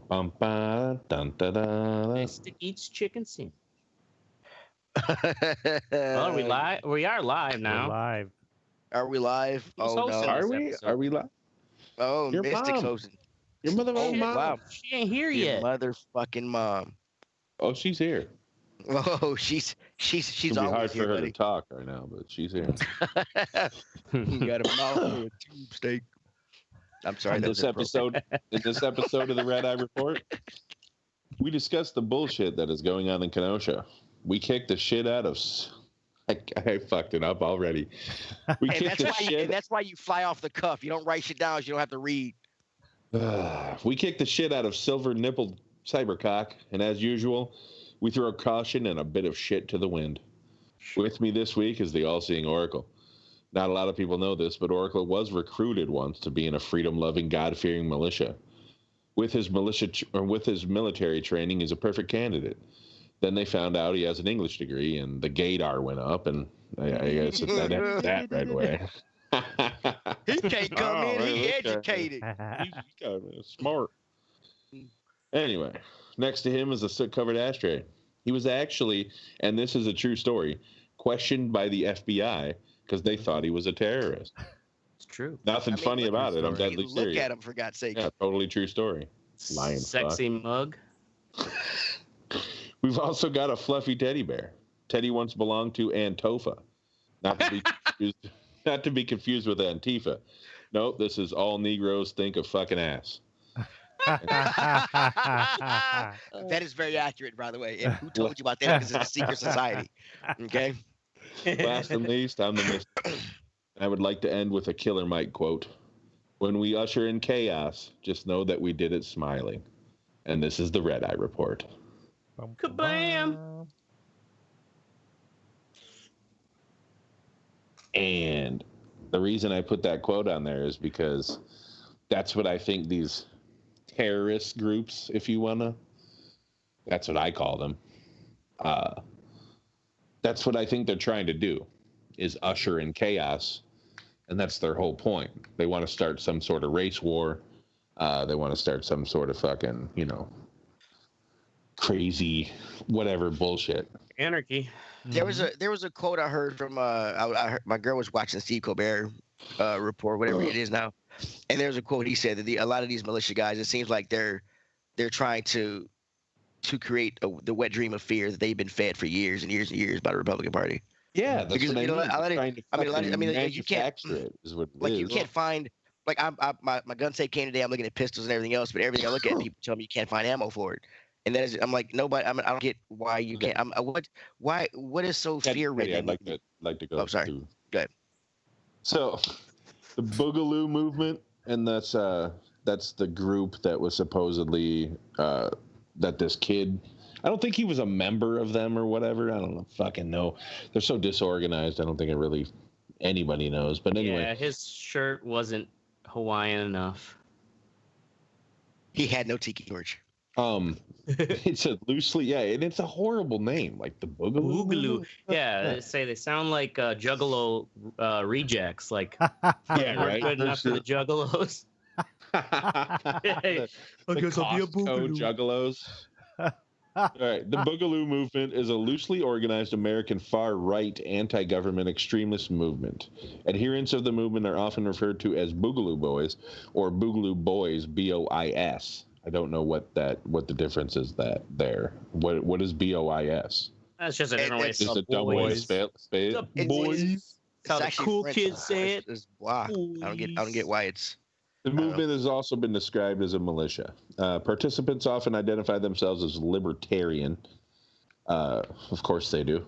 Bum, ba, dun, da, da. Majestic eats chicken sing. Are Well, are we live? We are live We're now. live. we live? Who's Oh hosting no. this Are we? episode? Are we live? Oh, Your Mystic's mom. hosting. Your motherfucking Oh, mom. wow. She ain't here Your yet. motherfucking mom. Oh, she's here. Oh, she's It'll be hard always for here, her buddy. to talk right now, but she's here. You got a mouth for a tube steak. I'm sorry. in That this was inappropriate. episode of the Red Eye Report, we discuss the bullshit that is going on in Kenosha. We kick the shit out of. I fucked it up already. We And kick the shit. that's why you fly off the cuff. You don't write shit down, so you don't have to read. We kick the shit out of silver nippled cybercock, and as usual, we throw caution and a bit of shit to the wind. With me this week is the all-seeing Oracle. Not a lot of people know this, but Oracle was recruited once to be in a freedom-loving, God-fearing militia. With his military training, he's a perfect candidate. Then they found out he has an English degree, and the gaydar went up, and I guess that ended that right away. He can't come in. He okay. educated. He's kind of smart. Anyway, next to him is a soot-covered ashtray. He was actually, and this is a true story, questioned by the FBI because they thought he was a terrorist. It's true. Nothing funny about it. I'm deadly Look serious. at him, for God's sake. Yeah, totally true story. Lying Sexy mug. We've also got a fluffy teddy bear. Teddy once belonged to Antofa, not to be confused with Antifa. Nope, this is all Negroes think of fucking ass. That is very accurate, by the way. And who told you about that? Because it's a secret society. Okay. Last and least, I'm the Mystic. I would like to end with a Killer Mike quote. When we usher in chaos, just know that we did it smiling. And this is the Red Eye Report. Kabam! And the reason I put that quote on there is because that's what I think these terrorist groups, if you want to, that's what I call them. That's what I think they're trying to do, is usher in chaos. And that's their whole point. They want to start some sort of race war. They want to start some sort of fucking, crazy, whatever bullshit. Anarchy. There was a quote I heard from I heard, my girl was watching Steve Colbert report, whatever it is now, and there's a quote he said that a lot of these militia guys, it seems like they're trying to create the wet dream of fear that they've been fed for years and years and years by the Republican Party. Yeah, that's Because, what you know, I mean. like, you can't Manufacture it is what it like is. you can't find like my gun safe came today. I'm looking at pistols and everything else, but everything I look at, people tell me you can't find ammo for it. And that is, I'm like, nobody. I don't get why you can't. What is so fear ridden? I'd like to go. Oh, sorry. Go ahead. So, the Boogaloo movement, and that's the group that was supposedly that this kid. I don't think he was a member of them or whatever. I don't fucking know. They're so disorganized. I don't think anybody knows. But anyway, Yeah, his shirt wasn't Hawaiian enough. He had no tiki torch. it's a loosely, and it's a horrible name, like the Boogaloo. Boogaloo. Yeah, they sound like Juggalo rejects. Like, Yeah, we're right. good enough for the Juggalos. I guess I'll be a Boogaloo. Juggalos. All right. The Boogaloo movement is a loosely organized American far-right anti-government extremist movement. Adherents of the movement are often referred to as Boogaloo Boys or Boogaloo Boys, B-O-I-S. I don't know what the difference is there. What is B-O-I-S? That's just a different way to Just say a dumb way to spell it. boys. How the actually cool French. kids say it. It's blah. I don't get why it's. The movement has also been described as a militia. Participants often identify themselves as libertarian. Of course they do.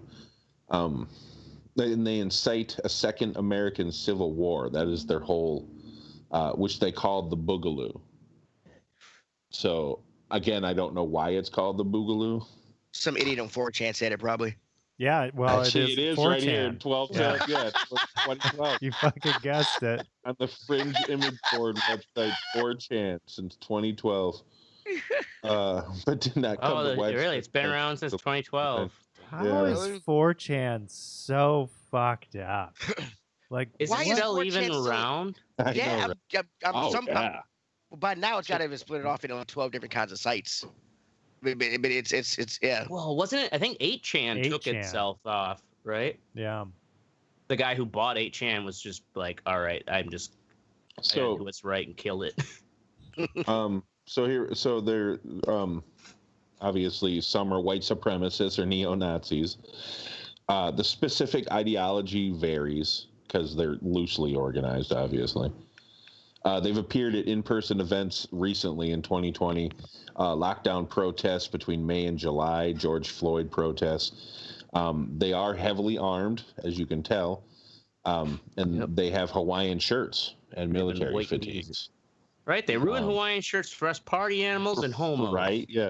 They incite a second American Civil War. That is their whole, which they called the Boogaloo. So, again, I don't know why it's called the Boogaloo. Some idiot on 4chan said it probably. Yeah, well, Actually, it is 4chan. right here in 12. Yeah. Yeah, 2012. You fucking guessed it. On the Fringe Image Board website, 4chan, since 2012. But did not come to website. Really? It's been around since 2012. How is 4chan so fucked up? Like, Is Why it is still 4chan even so- around? I know, Yeah, right? I'm Oh, yeah. Well, by now it's got to have been split off into 12 different kinds of sites. But it's yeah. Well, wasn't it? I think 8chan took 8chan. itself off, right? Yeah. The guy who bought 8chan was just like, all right, I gotta do what's right and kill it. So they're obviously some are white supremacists or neo-Nazis. The specific ideology varies because they're loosely organized, obviously. They've appeared at in-person events recently in 2020, lockdown protests between May and July, George Floyd protests. They are heavily armed, as you can tell, and they have Hawaiian shirts and military fatigues. Right, they ruin Hawaiian shirts for us party animals and homos. Right, yeah.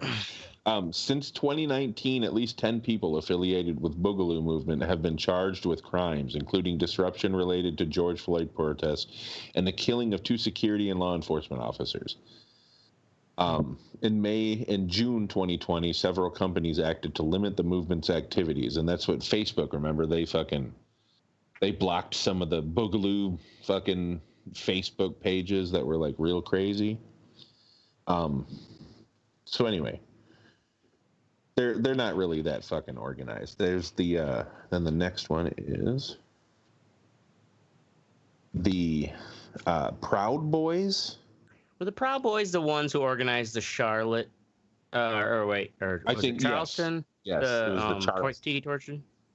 Since 2019, at least 10 people affiliated with Boogaloo movement have been charged with crimes, including disruption related to George Floyd protests and the killing of 2 security and law enforcement officers. In May and June 2020, several companies acted to limit the movement's activities, and that's what Facebook, remember, they blocked some of the Boogaloo fucking Facebook pages that were like real crazy. So anyway, they're not really that fucking organized. There's the then the next one is the Proud Boys. Were the Proud Boys the ones who organized the Charlotte? I think Charleston. Yes, it was the Charleston. Tiki Torch.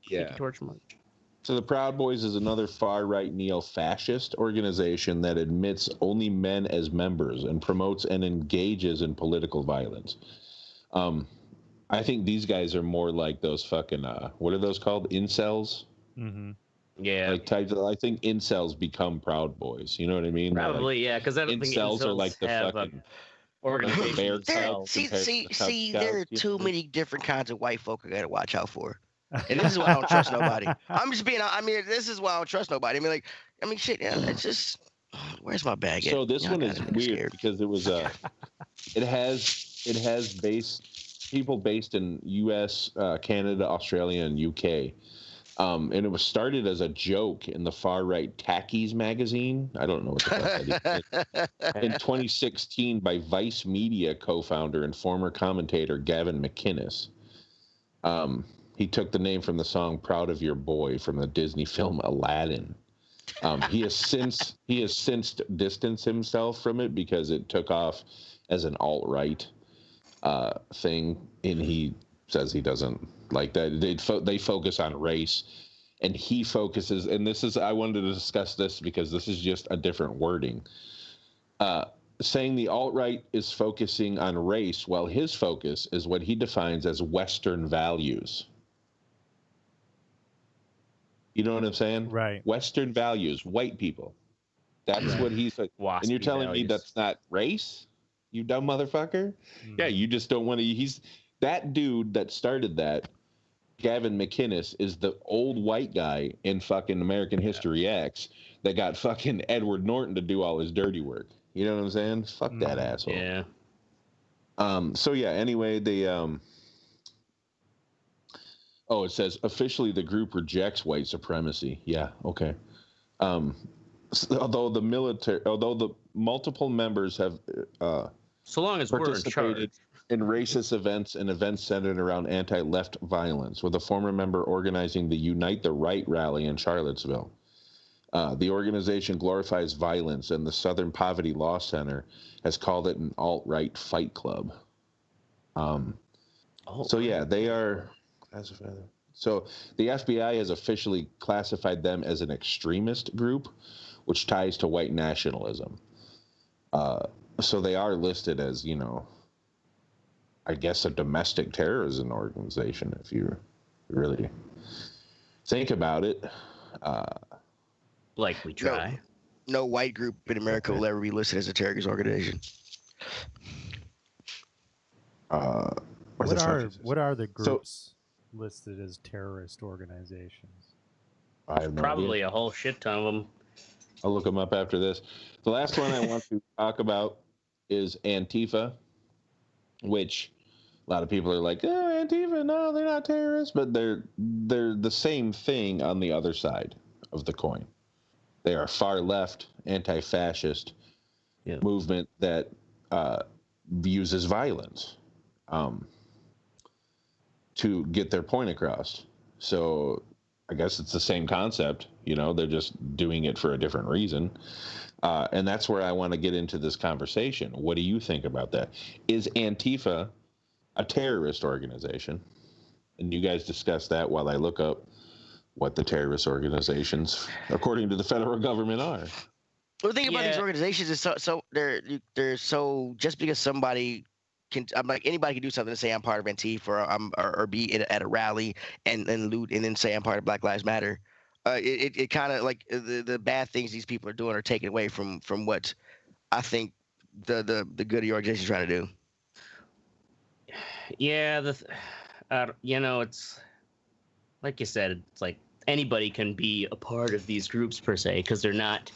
Yeah. Tiki Torch March. So the Proud Boys is another far-right neo-fascist organization that admits only men as members and promotes and engages in political violence. I think these guys are more like those fucking what are those called? Incels? Mm-hmm. Yeah. Like types of, I think incels become Proud Boys. You know what I mean? Probably, yeah, because I don't think incels are like the fucking organization. See, there are too many different kinds of white folk I gotta watch out for. And this is why I don't trust nobody. I'm just being. I mean, this is why I don't trust nobody. I mean, shit. Yeah, it's just. Where's my bag? So this one is weird because it was it has people based in U.S., Canada, Australia, and UK, and it was started as a joke in the far right Tackies magazine. I don't know what the fuck that is. In 2016, by Vice Media co-founder and former commentator Gavin McInnes. He took the name from the song "Proud of Your Boy" from the Disney film Aladdin. He has since distanced himself from it because it took off as an alt-right thing, and he says he doesn't like that. They focus on race, and he focuses. And this is, I wanted to discuss this because this is just a different wording. Saying the alt-right is focusing on race, while his focus is what he defines as Western values. You know what I'm saying? Right. Western values, white people. That's what he's like. And you're telling me that's not race? You dumb motherfucker? Mm-hmm. Yeah, you just don't want to. He's that dude that started that. Gavin McInnes is the old white guy in fucking American History X that got fucking Edward Norton to do all his dirty work. You know what I'm saying? Fuck that asshole. Yeah. So yeah, anyway, they it says officially the group rejects white supremacy. Yeah, okay. Although the multiple members have so long as we're in charge. In racist events and events centered around anti-left violence, with a former member organizing the Unite the Right rally in Charlottesville. The organization glorifies violence, and the Southern Poverty Law Center has called it an alt-right fight club. So yeah, they are. So the FBI has officially classified them as an extremist group, which ties to white nationalism. So they are listed as, I guess, a domestic terrorism organization, if you really think about it. Like we try. No white group in America will ever be listed as a terrorist organization. What are the groups listed as terrorist organizations? I have no Probably idea. a whole shit ton of them. I'll look them up after this. The last one I want to talk about is Antifa, which a lot of people are like, oh, Antifa, no, they're not terrorists, but they're the same thing on the other side of the coin. They are far left, anti-fascist movement that uses violence to get their point across. So I guess it's the same concept, they're just doing it for a different reason. And that's where I want to get into this conversation. What do you think about that? Is Antifa a terrorist organization? And you guys discuss that while I look up what the terrorist organizations, according to the federal government, are. Well, the thing about these organizations is so they're so, just because somebody can, I'm like, anybody can do something and say I'm part of Antifa or be at a rally and loot and then say I'm part of Black Lives Matter. It kind of like the bad things these people are doing are taken away from what I think the good of the organization is trying to do. Yeah, it's like you said, it's like anybody can be a part of these groups per se, because they're not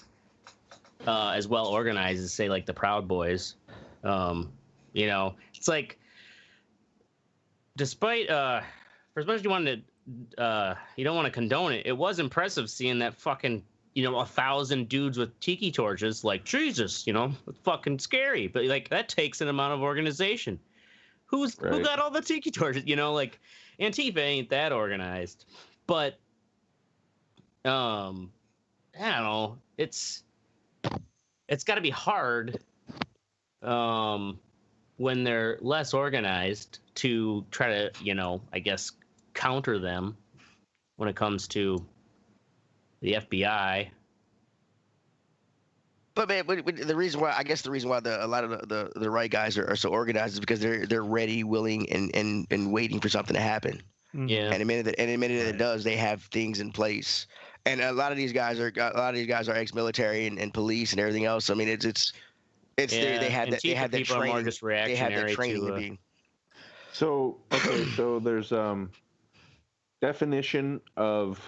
as well organized as, say, like the Proud Boys. It's like, despite for as much as you wanted to, you don't want to condone it, it was impressive seeing that fucking 1,000 dudes with tiki torches. Like, Jesus, it's fucking scary, but like that takes an amount of organization. Who got all the tiki torches? Like Antifa ain't that organized, but I don't know. It's got to be hard when they're less organized to try to, I guess, counter them when it comes to the FBI. But man, the reason why a lot of the right guys are so organized is because they're ready, willing, and waiting for something to happen. Yeah. And the minute that it does, they have things in place. And a lot of these guys are ex-military and police and everything else. I mean, they had that training. More just reactionary. They had that training to be. So there's definition of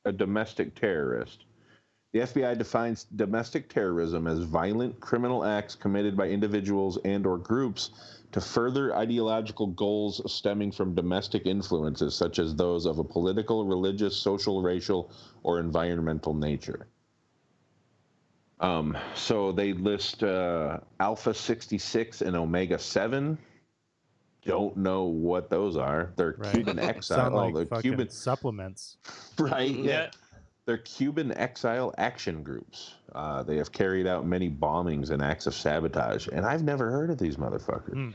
a domestic terrorist. The FBI defines domestic terrorism as violent criminal acts committed by individuals and or groups to further ideological goals stemming from domestic influences, such as those of a political, religious, social, racial, or environmental nature. So they list Alpha 66 and Omega 7. Don't know what those are. They're Cuban exile. Sound like Cuban supplements. Right. Yeah. They're Cuban exile action groups. They have carried out many bombings and acts of sabotage, and I've never heard of these motherfuckers.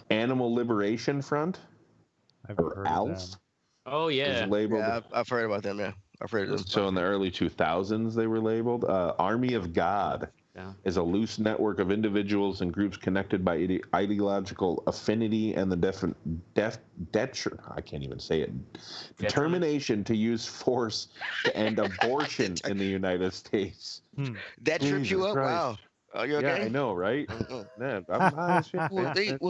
Animal Liberation Front, I've heard ALF. of them. Oh yeah, I've heard about them. Yeah, I've heard of them. So in the early 2000s, they were labeled. Army of God is a loose network of individuals and groups connected by ideological affinity and the I can't even say it. Determination to use force to end abortion in the United States. That tripped you up? Christ. Wow. Oh, you okay? Yeah, I know, right? Man,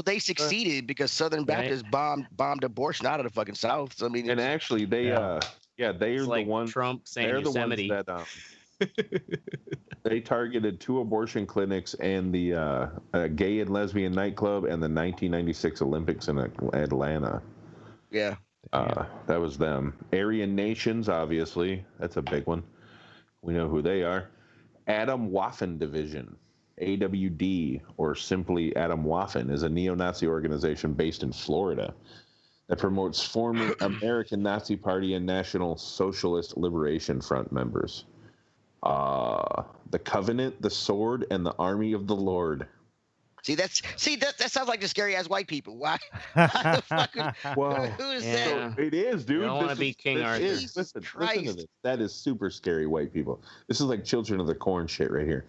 They succeeded because Southern Baptists bombed abortion out of the fucking South. So I mean, and actually they are like the ones. Trump saying they're Yosemite. The ones that they targeted 2 abortion clinics and the gay and lesbian nightclub and the 1996 Olympics in Atlanta. Yeah. That was them. Aryan Nations, obviously, that's a big one. We know who they are. Adam Waffen Division, AWD, or simply Adam Waffen, is a neo-Nazi organization based in Florida that promotes former American Nazi Party and National Socialist Liberation Front members. The Covenant, the Sword, and the Army of the Lord. That sounds like the scary ass white people. Why the fuck? Who is that? It is, dude. You don't want to be King Arthur. Listen to this. That is super scary white people. This is like Children of the Corn shit right here.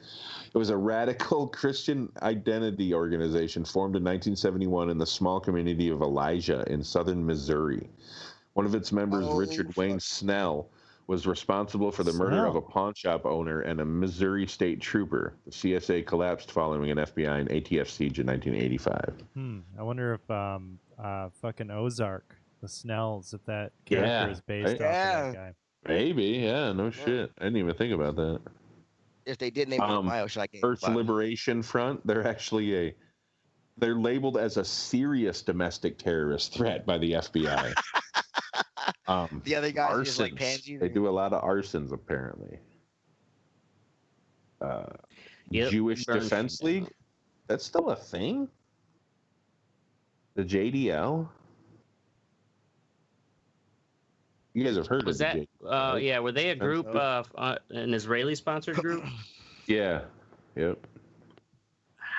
It was a radical Christian identity organization formed in 1971 in the small community of Elijah in southern Missouri. One of its members, Richard Wayne Snell, was responsible for the murder of a pawn shop owner and a Missouri state trooper. The CSA collapsed following an FBI and ATF siege in 1985. I wonder if fucking Ozark, the Snells, if that character is based off of that guy. Maybe, no shit. I didn't even think about that. If they did name it Bioshock, Earth Liberation Front, they're labeled as a serious domestic terrorist threat by the FBI. The other guys are just like pansies. They do a lot of arsons, apparently. Yep, Jewish burn Defense shit down. League. That's still a thing. The JDL. You guys have heard Was of that? the JDL, right? Yeah, were they a group, an Israeli-sponsored group? Yeah. Yep.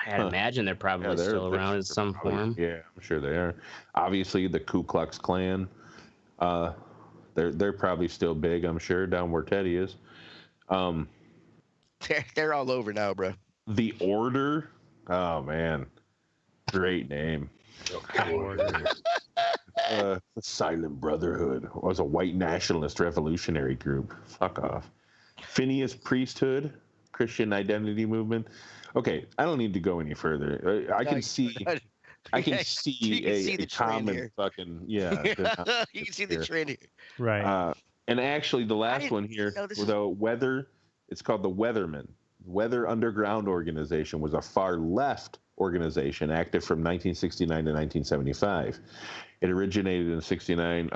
I'd imagine they're probably still around in some form. Yeah, I'm sure they are. Obviously, the Ku Klux Klan. They're probably still big. I'm sure down where Teddy is. They're all over now, bro. The Order. Oh man, great name. The Silent Brotherhood was a white nationalist revolutionary group. Fuck off. Phineas Priesthood, Christian Identity Movement. Okay, I don't need to go any further. I can see a common fucking you can see the trend here. Right. And actually, the last one here, the Weather, it's called the Weathermen. Weather Underground Organization was a far left organization active from 1969 to 1975. It originated in 69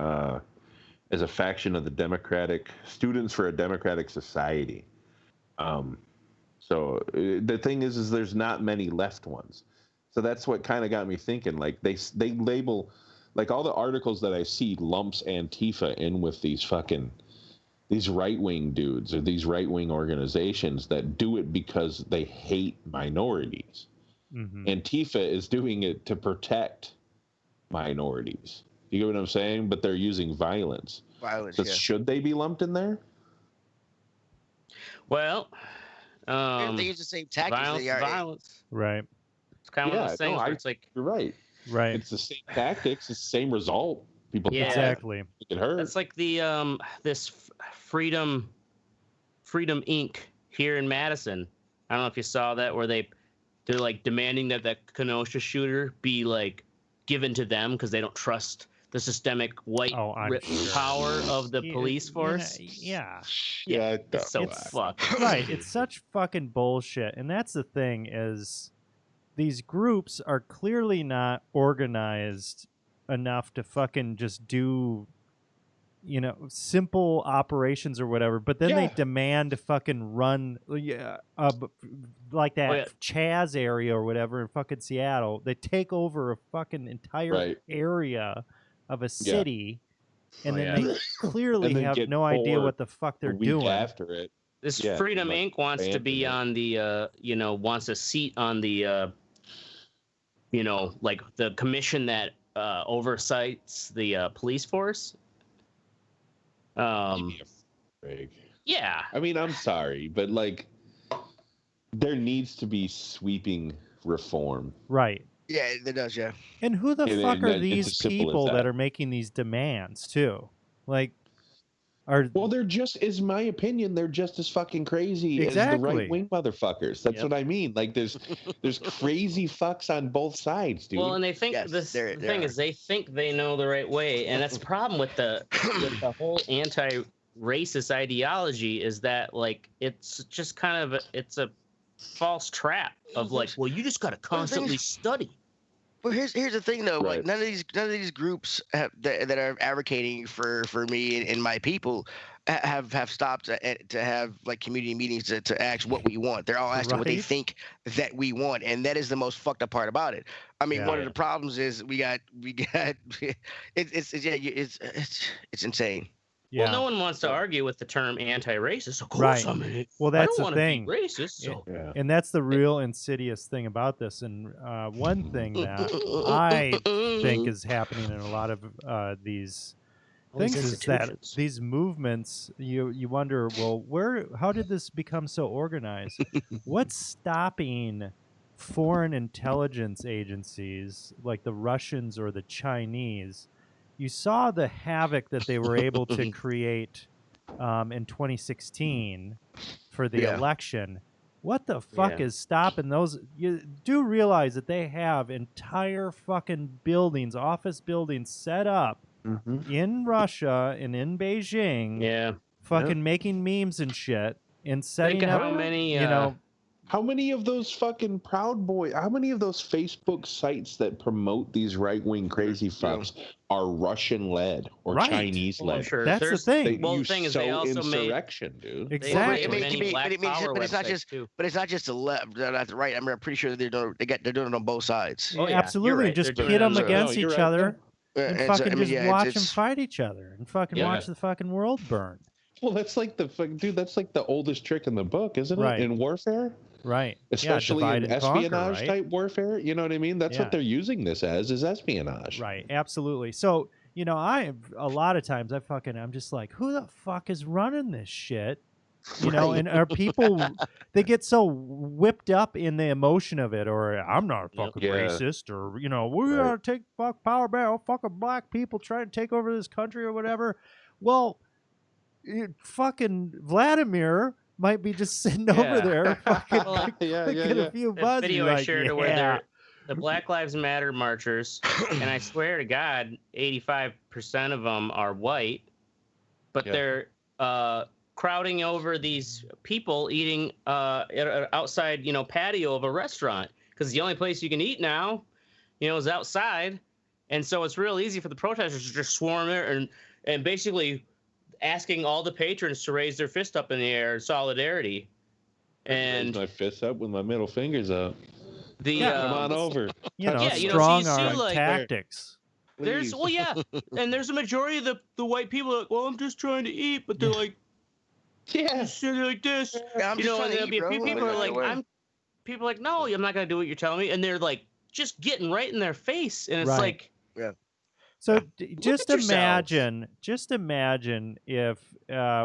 as a faction of the Democratic Students for a Democratic Society. So the thing is there's not many left ones. So that's what kind of got me thinking. Like they label, like all the articles that I see lumps Antifa in with these right-wing dudes or these right-wing organizations that do it because they hate minorities. Mm-hmm. Antifa is doing it to protect minorities. You get what I'm saying? But they're using violence. So should they be lumped in there? Well, they use the same tactics. Violence. Right. It's kind of one of those things where it's like you're right. Right. It's the same tactics. It's the same result. People exactly. It hurts. It's like the this Freedom Inc. here in Madison. I don't know if you saw that, where they're like demanding that Kenosha shooter be like given to them because they don't trust the systemic white power of the police force. It's so fucked. Right. It's such fucking bullshit. And that's the thing is these groups are clearly not organized enough to fucking just do, simple operations or whatever. But then they demand to fucking run like that Chaz area or whatever in fucking Seattle. They take over a fucking entire area of a city, and then they clearly have no idea what the fuck they're doing after it. This Freedom Inc. wants to be on the, wants a seat on the, like the commission that oversights the police force. Yeah. I mean, I'm sorry, but like, there needs to be sweeping reform. Right. Yeah, it does, yeah. And who the fuck are these people that are making these demands, too? Like, well, they're just, is my opinion, they're just as fucking crazy as the right-wing motherfuckers. That's what I mean. Like, there's crazy fucks on both sides, dude. Well, and they think the thing is they think they know the right way, and that's the problem with the whole anti-racist ideology is that, like, it's just kind of it's a false trap of like, well, you just got to constantly study. Well, here's the thing though. Like none of these groups that are advocating for me and my people have stopped to have like community meetings to ask what we want. They're all asking what they think that we want, and that is the most fucked up part about it. I mean, one of the problems is we got it's insane. Yeah. Well, no one wants to argue with the term anti-racist. Of course, I mean, well, that's I don't the thing. Be racist, so. And that's the real insidious thing about this. And one thing that I think is happening in a lot of these things is that these movements, you wonder, well, how did this become so organized? What's stopping foreign intelligence agencies like the Russians or the Chinese? You saw the havoc that they were able to create in 2016 for the election. What the fuck is stopping those? You do realize that they have entire fucking buildings, office buildings set up in Russia and in Beijing. Yeah. Fucking making memes and shit and setting up, how many, How many of those fucking Proud Boys, how many of those Facebook sites that promote these right-wing crazy fucks are Russian-led or Right. Chinese-led? Well, sure. That's the thing. Well, the thing is, they also insurrection, dude. Exactly. But it's not just too. but it's not just the left, not the right. I mean, I'm pretty sure they're doing it on both sides. Oh, yeah. Absolutely. Right. Just They're pit doing them it. against No, you're each right, other and so, fucking I mean, just watch them fight each other and fucking watch the fucking world burn. Well, that's like that's like the oldest trick in the book, isn't it? Right. In warfare? Right. Especially divide in and conquer, espionage right? type warfare. You know what I mean? That's what they're using this as, is espionage. Right. Absolutely. So, you know, a lot of times I'm just like, who the fuck is running this shit? You know, and are people, they get so whipped up in the emotion of it, or I'm not fucking racist, or, you know, we gotta take power back, fucking black people trying to take over this country or whatever. Well, fucking Vladimir might be just sitting over there fucking clicking a few buttons. Video like, I shared where the Black Lives Matter marchers, and I swear to God, 85% of them are white, but they're crowding over these people eating outside, you know, patio of a restaurant, because the only place you can eat now, you know, is outside, and so it's real easy for the protesters to just swarm there and basically asking all the patrons to raise their fist up in the air in solidarity. And raise my fists up with my middle fingers up. Come on over. You know, you know, strong so you see, arm like, tactics. There's and there's a majority of the white people like, well, I'm just trying to eat, but they're like, shit like this. Yeah, you know, and there'll be a few people are like, people are like, no, I'm not gonna do what you're telling me, and they're like just getting right in their face, and it's like, So just imagine if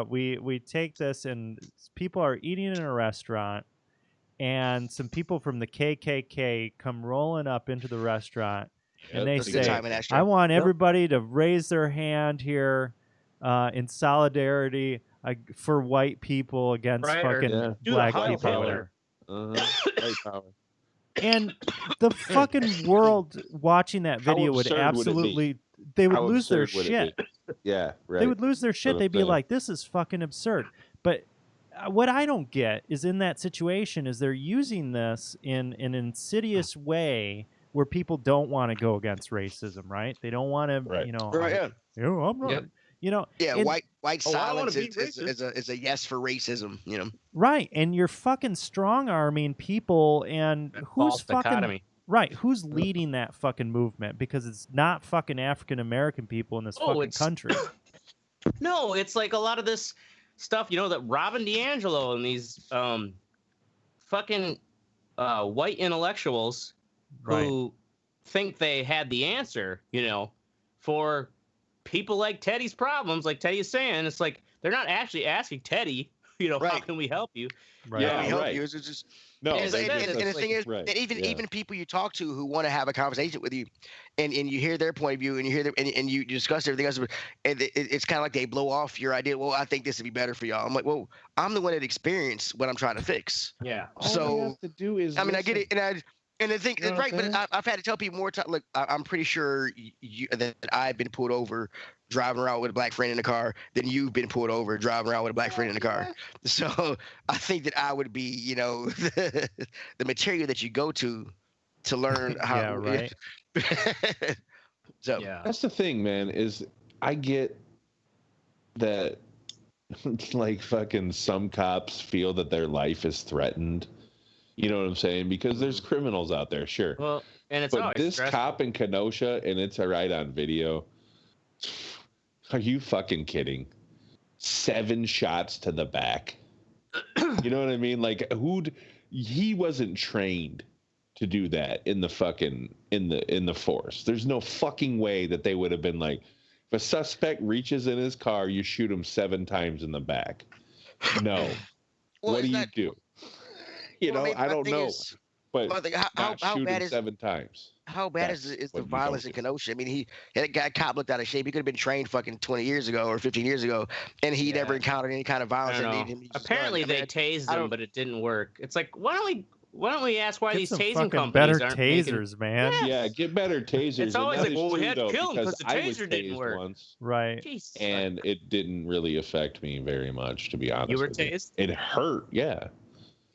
we take this and people are eating in a restaurant, and some people from the KKK come rolling up into the restaurant, and they say, "I want everybody to raise their hand here in solidarity for white people against fucking black people." White power. And the fucking world watching that video would absolutely, they would lose their shit. Yeah, right. They would lose their shit. They'd be like, this is fucking absurd. But what I don't get is in that situation is they're using this in an insidious way where people don't want to go against racism, right? They don't want to, you know, I'm not, you know. Yeah, white silence is a yes for racism, you know. Right, and you're fucking strong-arming people, and who's fucking... Right, who's leading that fucking movement? Because it's not fucking African-American people in this fucking country. No, it's like a lot of this stuff, you know, that Robin DiAngelo and these fucking white intellectuals who think they had the answer, you know, for people like Teddy's problems, like Teddy is saying. It's like they're not actually asking Teddy, you know, how can we help you? Right. Yeah, we help you. It's just and the thing is that even people you talk to who want to have a conversation with you, and you hear their point of view, and you hear and you discuss everything else, and it's kind of like they blow off your idea. Well, I think this would be better for y'all. I'm like, well, I'm the one that experienced what I'm trying to fix. Yeah. So all we have to do is I mean, I get it, and the thing, but I've had to tell people more time. Look, I'm pretty sure that I've been pulled over driving around with a black friend in the car than you've been pulled over driving around with a black friend in the car. So I think that I would be, you know, the material that you go to learn how. Yeah, right. So that's the thing, man. Is I get that, like, fucking some cops feel that their life is threatened. You know what I'm saying? Because there's criminals out there, sure. Well, and it's but this cop in Kenosha, and it's right on video. Are you fucking kidding? 7 shots to the back. You know what I mean? Like, he wasn't trained to do that in the fucking in the force. There's no fucking way that they would have been like, if a suspect reaches in his car, you shoot him 7 times in the back. No. What do you do? You know, I don't know. But how bad is 7 times? How bad is the violence in Kenosha? I mean, that cop looked out of shape. He could have been trained fucking 20 years ago or 15 years ago, and he never encountered any kind of violence. Apparently, they tased him, but it didn't work. It's like, why don't we ask why these tasing companies better aren't tasers, man? Yeah, get better tasers. It's always like, well, we had to kill him because the taser didn't work. Once, right. Jeez. And it didn't really affect me very much, to be honest. You were tased? It hurt, yeah.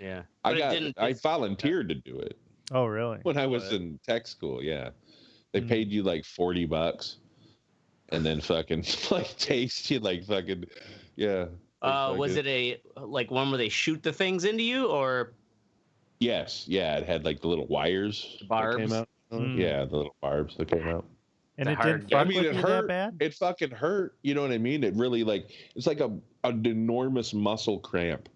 Yeah. I volunteered to do it Oh, really? when I was in tech school. Yeah, they paid you like $40, and then fucking like taste you like fucking yeah. Was it a one where they shoot the things into you, or? Yes, yeah, it had like the little wires that came out. Yeah, the little barbs that came out. And it didn't fuck with you that bad? It fucking hurt. You know what I mean? It really it's like an enormous muscle cramp.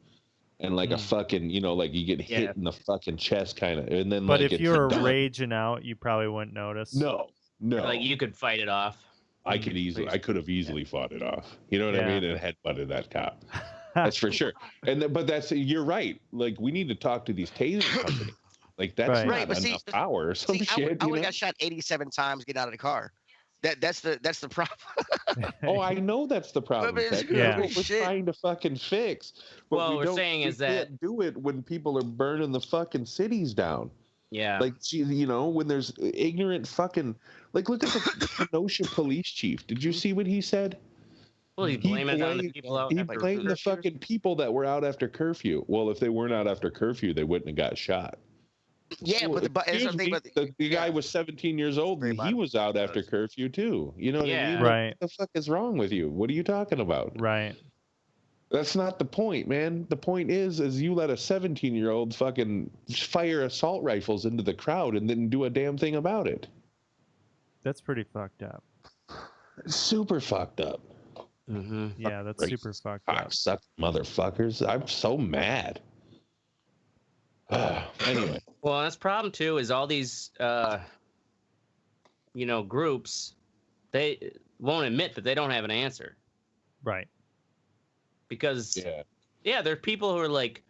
And like a fucking, like you get hit in the fucking chest kind of. And then but if you were raging out, you probably wouldn't notice. No. Like you could fight it off. I could have easily fought it off. You know what I mean? And headbutted that cop. That's for sure. But you're right. Like we need to talk to these taser companies. Like that's not enough power or some shit. I would have got shot 87 times getting out of the car. That's the problem. Oh, I know that's the problem. That's what we're trying to fucking fix. But well, we're saying is that can't do it when people are burning the fucking cities down. Yeah. Like, when there's ignorant fucking like, look at the Kenosha police chief. Did you see what he said? Well, he blamed it on the people out. He blamed the fucking people that were out after curfew. Well, if they weren't out after curfew, they wouldn't have got shot. Yeah, but the guy was 17 years old and he was out after curfew too. You know what I mean? Right. What the fuck is wrong with you? What are you talking about? Right. That's not the point, man. The point is you let a 17-year-old fucking fire assault rifles into the crowd and didn't do a damn thing about it. That's pretty fucked up. Super fucked up. Mm-hmm. Yeah, that's super fucked up. Suck motherfuckers. I'm so mad. Anyway. Well, that's the problem too. Is all these, groups, they won't admit that they don't have an answer. Right. Because there are people who are like,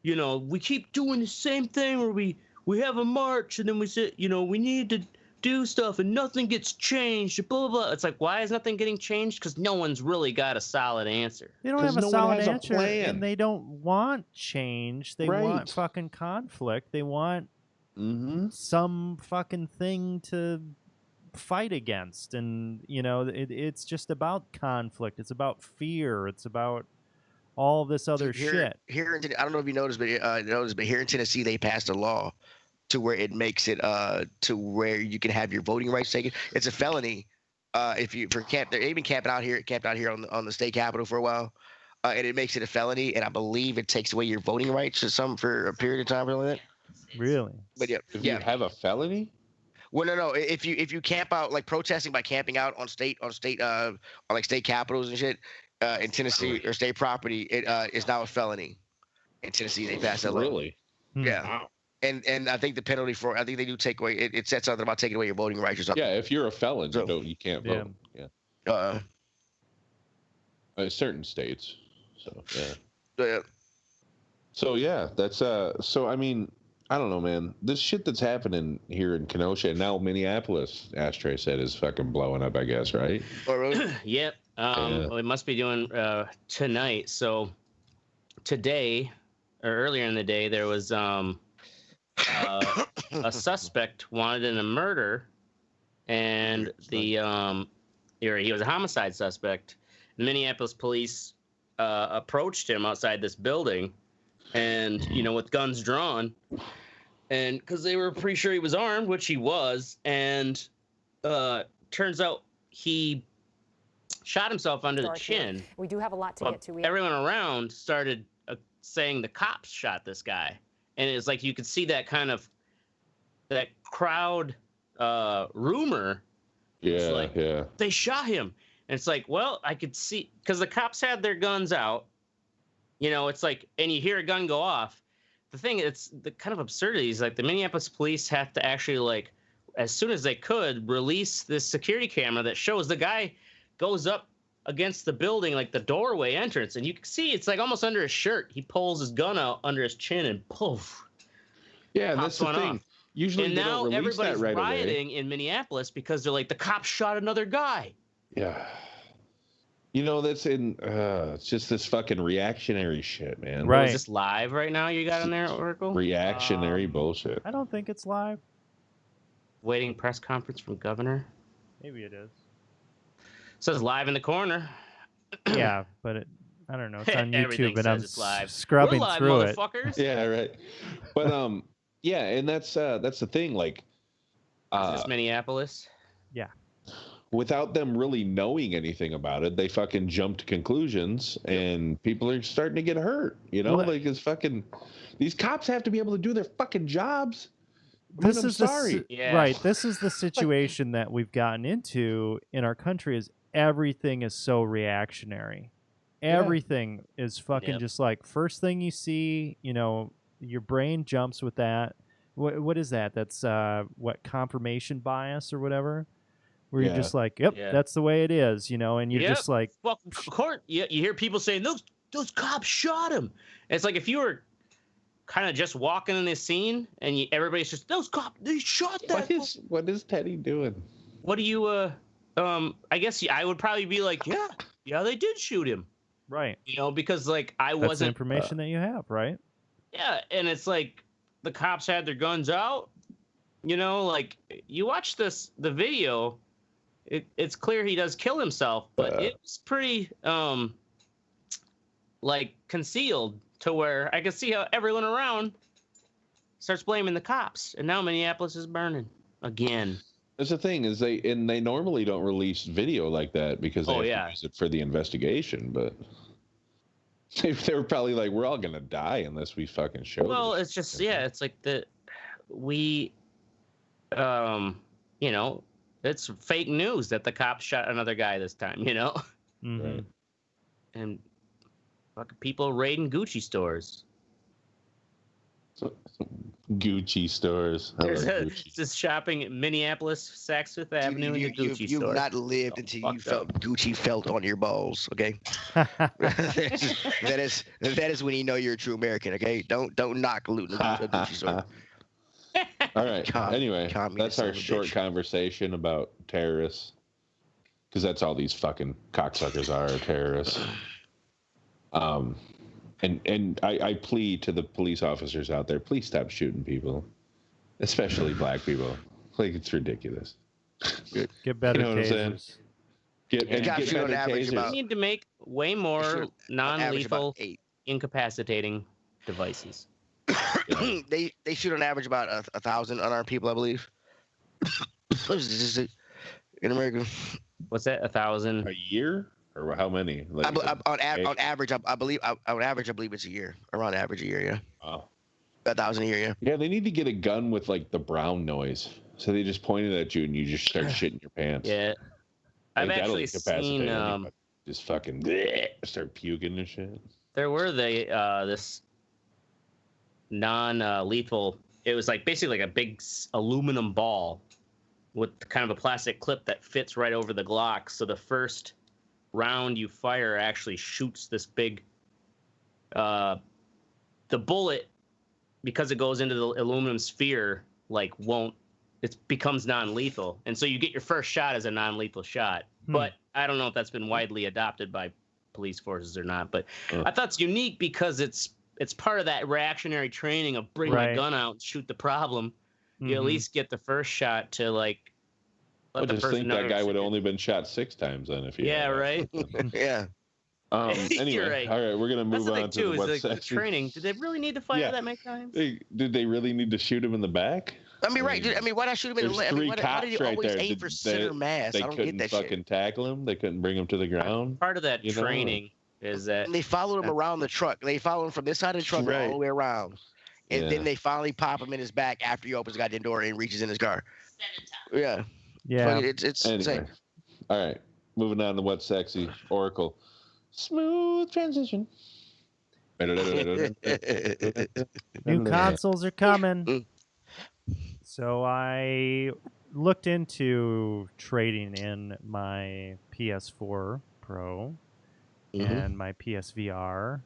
we keep doing the same thing where we have a march and then we say, we need to do stuff and nothing gets changed. Blah, blah, blah. It's like, why is nothing getting changed? Because no one's really got a solid answer. They don't have a solid answer, and they don't want change. They want fucking conflict. They want some fucking thing to fight against, and it's just about conflict. It's about fear. It's about all this other shit. Here, I don't know if you noticed, but here in Tennessee they passed a law to where it makes it to where you can have your voting rights taken. It's a felony if you they're even camped out here on the state capitol for a while, and it makes it a felony. And I believe it takes away your voting rights for a period of time or like that. Really? But you have a felony? Well, no. If you camp out, like protesting by camping out on state capitals and shit in Tennessee or state property, it is now a felony in Tennessee. They passed that law. Really? Yeah. Wow. And I think the penalty I think they do take away. It said something about taking away your voting rights or something. Yeah, if you're a felon, you can't vote. Yeah. Certain states. So yeah. So yeah, that's So I mean, I don't know, man. This shit that's happening here in Kenosha and now Minneapolis, Ashtray said, is fucking blowing up. I guess, right? Oh, really? Yep. Well, it must be doing tonight. So today, or earlier in the day, there was a suspect wanted in a murder, and he was a homicide suspect. The Minneapolis police approached him outside this building, and with guns drawn, and because they were pretty sure he was armed, which he was, and turns out he shot himself under the chin. We do have a lot to get to. Everyone around started saying the cops shot this guy. And it's like you could see that kind of that crowd rumor. Yeah, they shot him. And it's like, well, I could see because the cops had their guns out. It's like, and you hear a gun go off. The thing, it's the kind of absurdity is like the Minneapolis police have to actually as soon as they could release this security camera that shows the guy goes up against the building, like the doorway entrance, and you can see it's like almost under his shirt. He pulls his gun out under his chin and poof. Yeah, that's the thing. Off. Usually, and they now don't release everybody's that right rioting away. in Minneapolis because they're like the cops shot another guy. Yeah, that's in. It's just this fucking reactionary shit, man. Right. Is this live right now? You got in there, Oracle? Reactionary bullshit. I don't think it's live. Waiting press conference from governor. Maybe it is. Says live in the corner. Yeah, but I don't know. It's on Everything YouTube, and says I'm it's live. scrubbing We're live, through it. motherfuckers. Yeah, right. But yeah, and that's the thing. Like, Is this Minneapolis? Yeah. without them really knowing anything about it, they fucking jump to conclusions, and people are starting to get hurt. You know, Well, like it's fucking. These cops have to be able to do their fucking jobs. This I'm is sorry. right. This is the situation that we've gotten into in our country. Is everything is so reactionary. Everything is fucking just like first thing you see. You know, your brain jumps with that. What is that? That's what confirmation bias or whatever. Where you're just like, yep, that's the way it is. You know, and you're just like, well, court. You hear people saying those cops shot him. And it's like if you were kind of just walking in this scene and everybody's just those cops, they shot that. What is Teddy doing? What do you I guess I would probably be like, yeah, they did shoot him. Right. You know, because like that's wasn't the information that you have, right? Yeah, and it's like the cops had their guns out. You know, like you watch the video, it's clear he does kill himself, but it's pretty like concealed to where I can see how everyone around starts blaming the cops, and now Minneapolis is burning again. That's the thing is they normally don't release video like that because they have to use it for the investigation, but they were probably like, we're all gonna die unless we fucking show. Well, it's just it's like you know, it's fake news that the cops shot another guy this time, you know, Right. and fucking people raiding Gucci stores. Gucci stores. There's this shopping at Minneapolis, Saks Fifth Avenue, and the Gucci store. You've not lived until you felt Gucci felt on your balls. Okay, that is when you know you're a true American. Okay, don't knock looting a Gucci store. All right. Anyway, that's our short conversation about terrorists, because that's all these fucking cocksuckers are terrorists. And I plead to the police officers out there, please stop shooting people, especially black people. Like, it's ridiculous. Get better You know what I'm saying? tasers. Get better tasers. We need to make way more non-lethal, incapacitating devices. They shoot on average about 1,000 unarmed people, I believe. In America. What's that? 1,000 a year? Or how many? Like, on average, I believe it's a year. Around average a year, yeah. Wow. 1,000 a year, yeah. Yeah, they need to get a gun with like the brown noise. So they just point it at you and you just start shitting your pants. Yeah. I've actually seen just fucking start puking and shit. There were this non-lethal. It was like basically like a big aluminum ball with kind of a plastic clip that fits right over the Glock. So the first round you fire actually shoots this big. The bullet, because it goes into the aluminum sphere, it becomes non-lethal, and so you get your first shot as a non-lethal shot. But I don't know if that's been widely adopted by police forces or not. But I thought it's unique because it's part of that reactionary training of bring my gun out and shoot the problem. You at least get the first shot to like. I just think that guy would have only been shot 6 times then if he. Yeah, right. Yeah. Anyway, right. all right, we're gonna move on to the what's the training. Did they really need to fire that many times? Did they really need to shoot him in the back? I mean, right, dude. I mean, why not shoot him in the leg? I mean, why did he always there. aim for center mass? I don't get that shit. They couldn't fucking tackle him. They couldn't bring him to the ground. Part of that training is that... And they followed him around the truck. They followed him from this side of the truck all the way around. And then they finally pop him in his back after he opens the goddamn door and reaches in his car. Yeah. Yeah. It's insane. All right. Moving on to what's sexy. Oracle. Smooth transition. New consoles are coming. So I looked into trading in my PS4 Pro and my PSVR,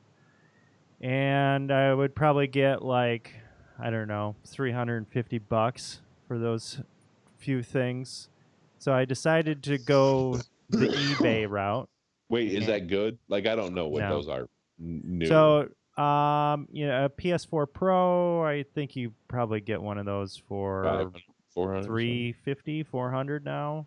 and I would probably get like, I don't know, $350 for those few things. So I decided to go the eBay route. Wait, is that good? Like, I don't know what those are. New. So, a PS4 Pro, I think you probably get one of those for 400, $350, $400 now.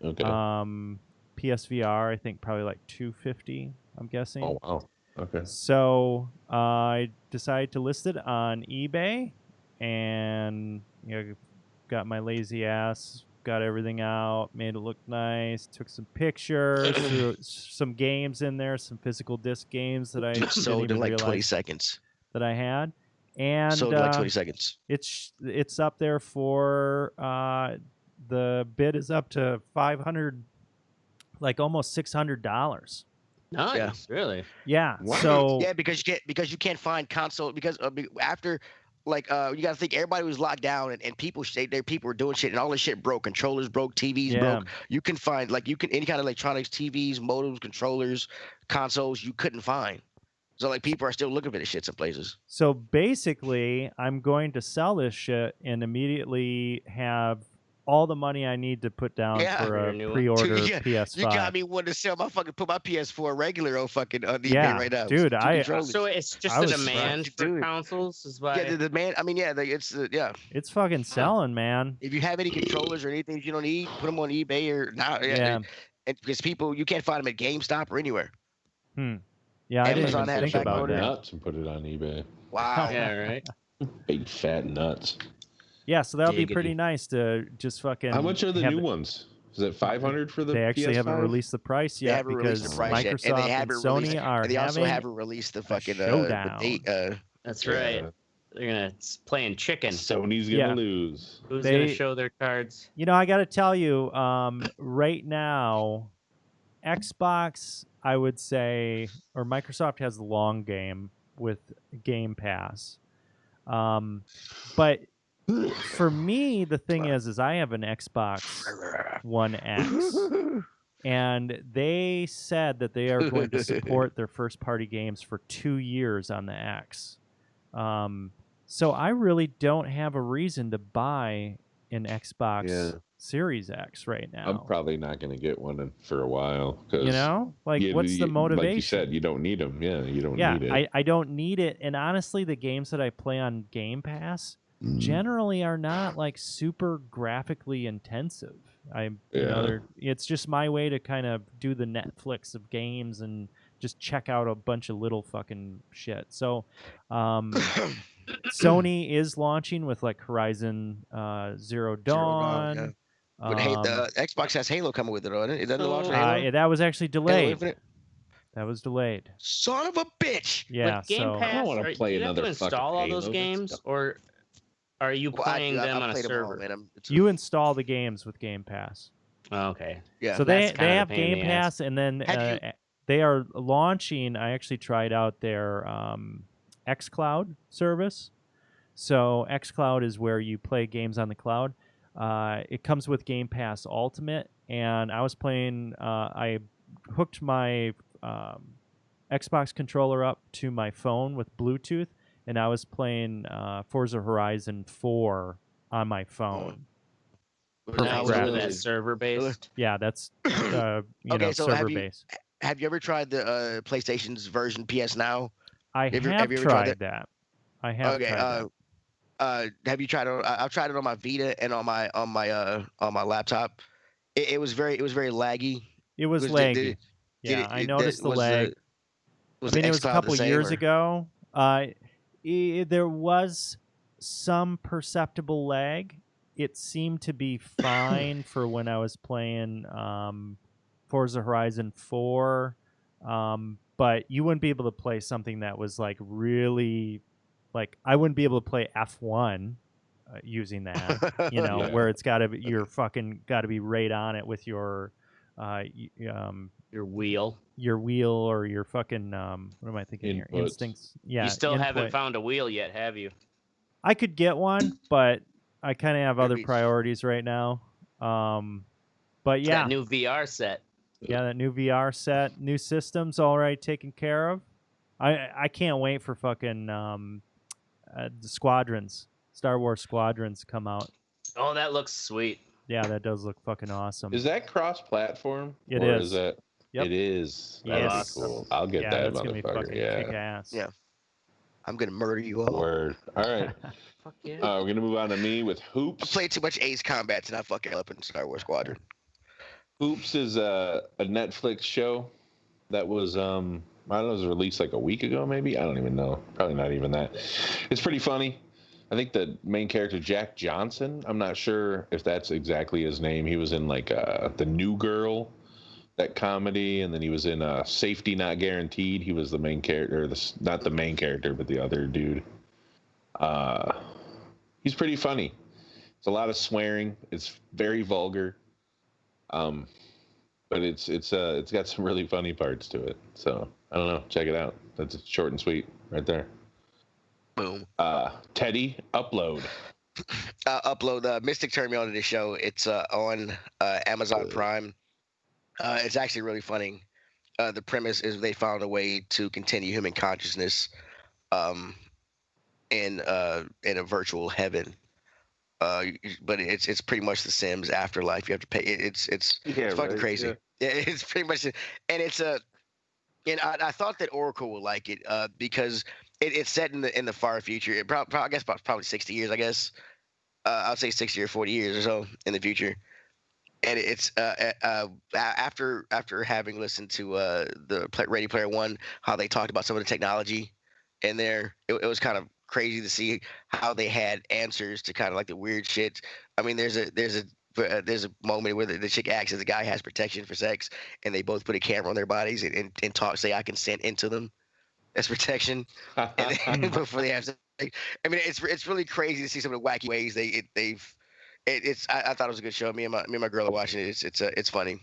Okay. PSVR, I think probably like $250, I'm guessing. Oh, wow. Okay. So I decided to list it on eBay, and got my lazy ass, got everything out, made it look nice, took some pictures, threw some games in there, some physical disc games that I didn't Sold even in like 20 realize seconds. that I had, and Sold in like 20 seconds. it's up there for the bid is up to $500, like almost $600. Nice, really. Yeah. What? So Yeah, because you can't find console because after like you got to think everybody was locked down and people people were doing shit and all this shit broke. Controllers broke, TVs broke. You can find any kind of electronics, TVs, modems, controllers, consoles you couldn't find. So like people are still looking for this shit some places. So basically, I'm going to sell this shit and immediately have all the money I need to put down Yeah. for For a your new one. pre-order Dude, yeah, PS5. You got me wanting to sell put my PS4 regular on fucking on eBay Yeah, right now. dude, Two I- controllers. So it's just I the was demand surprised. for Dude. consoles is why. Yeah, the demand. I mean, yeah, yeah. It's fucking selling, man. If you have any controllers or anything you don't need, put them on eBay or not. Yeah. And because you can't find them at GameStop or anywhere. Yeah, I didn't Amazon even had a think back about order. that. Nuts and put it on eBay. Wow. Yeah, right. Big fat nuts. Yeah, so that'll be Giggity. pretty nice to just fucking. How much are the have new it- ones? Is it 500 for the They actually PS5? haven't released the price They yet haven't released because the price yet, Microsoft and they and haven't Sony released, are and they also having haven't released the fucking showdown. the date. That's Yeah. right. They're gonna playing chicken. Sony's gonna Yeah. lose. Who's They- gonna show their cards? I got to tell you, right now, Xbox, I would say, or Microsoft has the long game with Game Pass. But for me, the thing is I have an Xbox One X, and they said that they are going to support their first-party games for 2 years on the X. So I really don't have a reason to buy an Xbox Yeah. Series X right now. I'm probably not gonna get one for a while because What's the motivation? Like you said, you don't need them. Yeah, you don't need it. I don't need it. And honestly, the games that I play on Game Pass generally are not like super graphically intensive. It's just my way to kind of do the Netflix of games and just check out a bunch of little fucking shit. So Sony is launching with like Horizon Zero Dawn. Yeah. But the Xbox has Halo coming with it, on it. It doesn't launch with Halo. yeah, that was actually Halo delayed. Infinite? That was delayed. Son of a bitch! Yeah, With Game so Pass, I don't wanna play do you have to another fucking install all those Halo. games, or are you playing them on a played them all, server? man. you install the games with Game Pass. Oh, okay. Yeah. So That's they kind of a have pain in Game the ass. Pass, and then Have they are launching. I actually tried out their xCloud service. So xCloud is where you play games on the cloud. It comes with Game Pass Ultimate, and I was playing. I hooked my Xbox controller up to my phone with Bluetooth, and I was playing Forza Horizon 4 on my phone. Nice, graphics. with that server based. Yeah, that's Okay, so server based. Have you ever tried the PlayStation's version PS Now? I have have you ever tried tried that. I have Okay. tried that. Have you tried it? I've tried it on my Vita and on my laptop. It was very laggy. It was Was laggy. I noticed the lag. Was I mean, the it was a xCloud couple the same, years or- ago. There was some perceptible lag. It seemed to be fine for when I was playing Forza Horizon 4, but you wouldn't be able to play something that was like really, like I wouldn't be able to play F1 using that. Yeah. Where it's got to be you're fucking got to be right on it with your Your wheel. your wheel or your fucking what am I thinking here? Inputs. Instincts. Yeah. You still haven't input. found a wheel yet, have you? I could get one, but I kind of have other Maybe- priorities right now. But yeah, That new VR set. that new VR set, new systems, all right, taken care of. I can't wait for fucking the Squadrons, Star Wars Squadrons come out. Oh, that looks sweet. Yeah, that does look fucking awesome. Is that cross-platform? It Or is. that? Yep. It is. Yes. That's cool. I'll get yeah, that that's gonna be motherfucker. fucking kick Yeah. ass. Yeah. I'm gonna murder you all. Word. All right. Fuck yeah. We're gonna move on to me with I Hoops. played too much Ace Combat to not fucking up in Star Wars Squadron. Hoops is a Netflix show that was I don't know, it was released like a week ago, maybe. I don't even know. Probably not even that. It's pretty funny. I think the main character, Jack Johnson, I'm not sure if that's exactly his name. He was in like The New Girl, that comedy, and then he was in Safety Not Guaranteed. He was the main character, not the main character, but the other dude. He's pretty funny. It's a lot of swearing. It's very vulgar, but it's got some really funny parts to it. So I don't know. Check it out. That's short and sweet right there. Boom. Teddy, upload. Mystic turned me on to this show. It's on Amazon Prime. It's actually really funny. The premise is they found a way to continue human consciousness in a virtual heaven. But it's pretty much The Sims Afterlife. You have to pay. It's fucking crazy. Yeah, it's pretty much, and it's a. And I thought that Oracle would like it because it's set in the far future. It I guess probably 60 years. I guess I'll say 60 or 40 years or so in the future. And it's after having listened to the Ready Player One, how they talked about some of the technology in there, it was kind of crazy to see how they had answers to kind of like the weird shit. I mean, there's a moment where the chick asks if the guy has protection for sex, and they both put a camera on their bodies and say I consent into them as protection, and then, before they have sex. I mean, it's really crazy to see some of the wacky ways I thought it was a good show. Me and my girl are watching it. It's funny.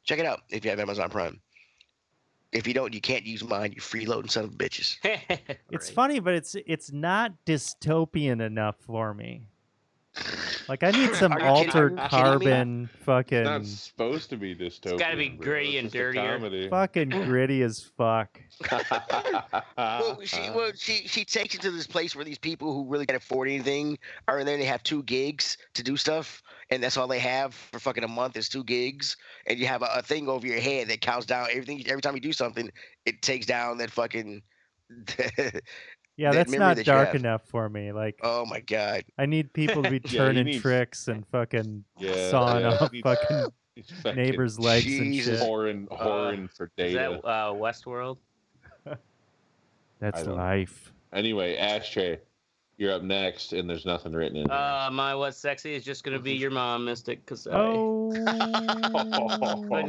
Check it out if you have Amazon Prime. If you don't, you can't use mine. You freeloading son of bitches. It's funny, but it's not dystopian enough for me. Like, I need some altered carbon fucking. It's not supposed to be dystopian. It's got to be gritty and dirtier. Fucking gritty as fuck. She takes you to this place where these people who really can't afford anything are in there. And they have 2 gigs to do stuff, and that's all they have for fucking a month is 2 gigs. And you have a thing over your head that counts down everything. Every time you do something, it takes down that fucking. Yeah, that's not dark enough for me. Like, oh my god, I need people to be turning tricks and fucking sawing off fucking neighbors' legs and shit. Whoring for data. Is that Westworld? That's life. Anyway, Ashtray, you're up next, and there's nothing written in here. My what's sexy is just gonna be your mom, Mystic, because I couldn't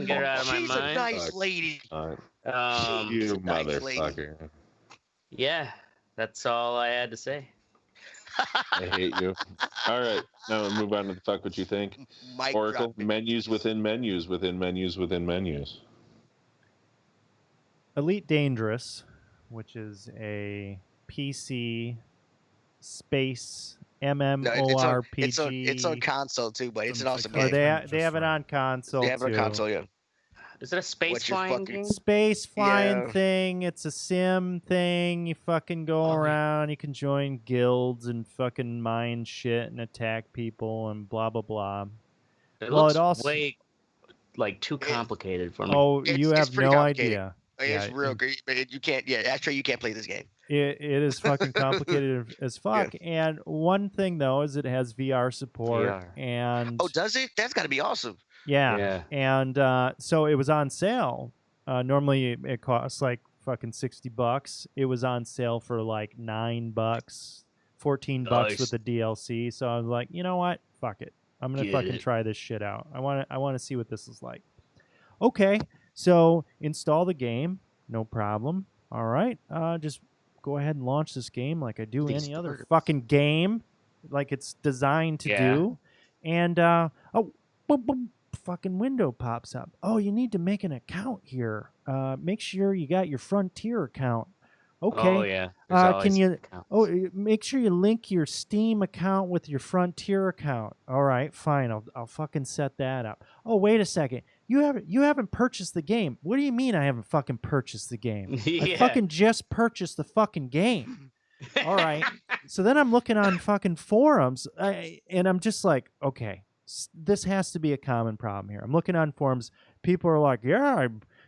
get her out of my mind. She's a nice lady. You motherfucker. Yeah. That's all I had to say. I hate you. All right. Now we'll move on to the fuck what you think. Oracle, menus within menus within menus within menus. Elite Dangerous, which is a PC space MMORPG. It's on console too, but it's an awesome game. They have it on console. They have it on console, yeah. Is it a space flying thing? Space flying thing. It's a sim thing. You fucking go around. You can join guilds and fucking mine shit and attack people and blah blah blah. It looks way like too complicated for me. Oh, you have no idea. It's real great, but you can't. Yeah, actually, you can't play this game. It is fucking complicated as fuck. Yeah. And one thing though is it has VR support. And does it? That's got to be awesome. Yeah. And so it was on sale. Normally it costs like fucking $60. It was on sale for like $9, $14 with the DLC. So I was like, you know what? Fuck it. I'm gonna fucking try this shit out. I want to see what this is like. Okay. So install the game. No problem. All right. Just go ahead and launch this game like I do any other fucking game, like it's designed to do. And fucking window pops up. Oh, you need to make an account here. Make sure you got your Frontier account. Okay. Oh yeah. Can you? Make sure you link your Steam account with your Frontier account. All right, fine. I'll fucking set that up. Oh, wait a second. You haven't purchased the game. What do you mean I haven't fucking purchased the game? I fucking just purchased the fucking game. All right. So then I'm looking on fucking forums, and I'm just like, okay, this has to be a common problem here. I'm looking on forums. People are like, yeah,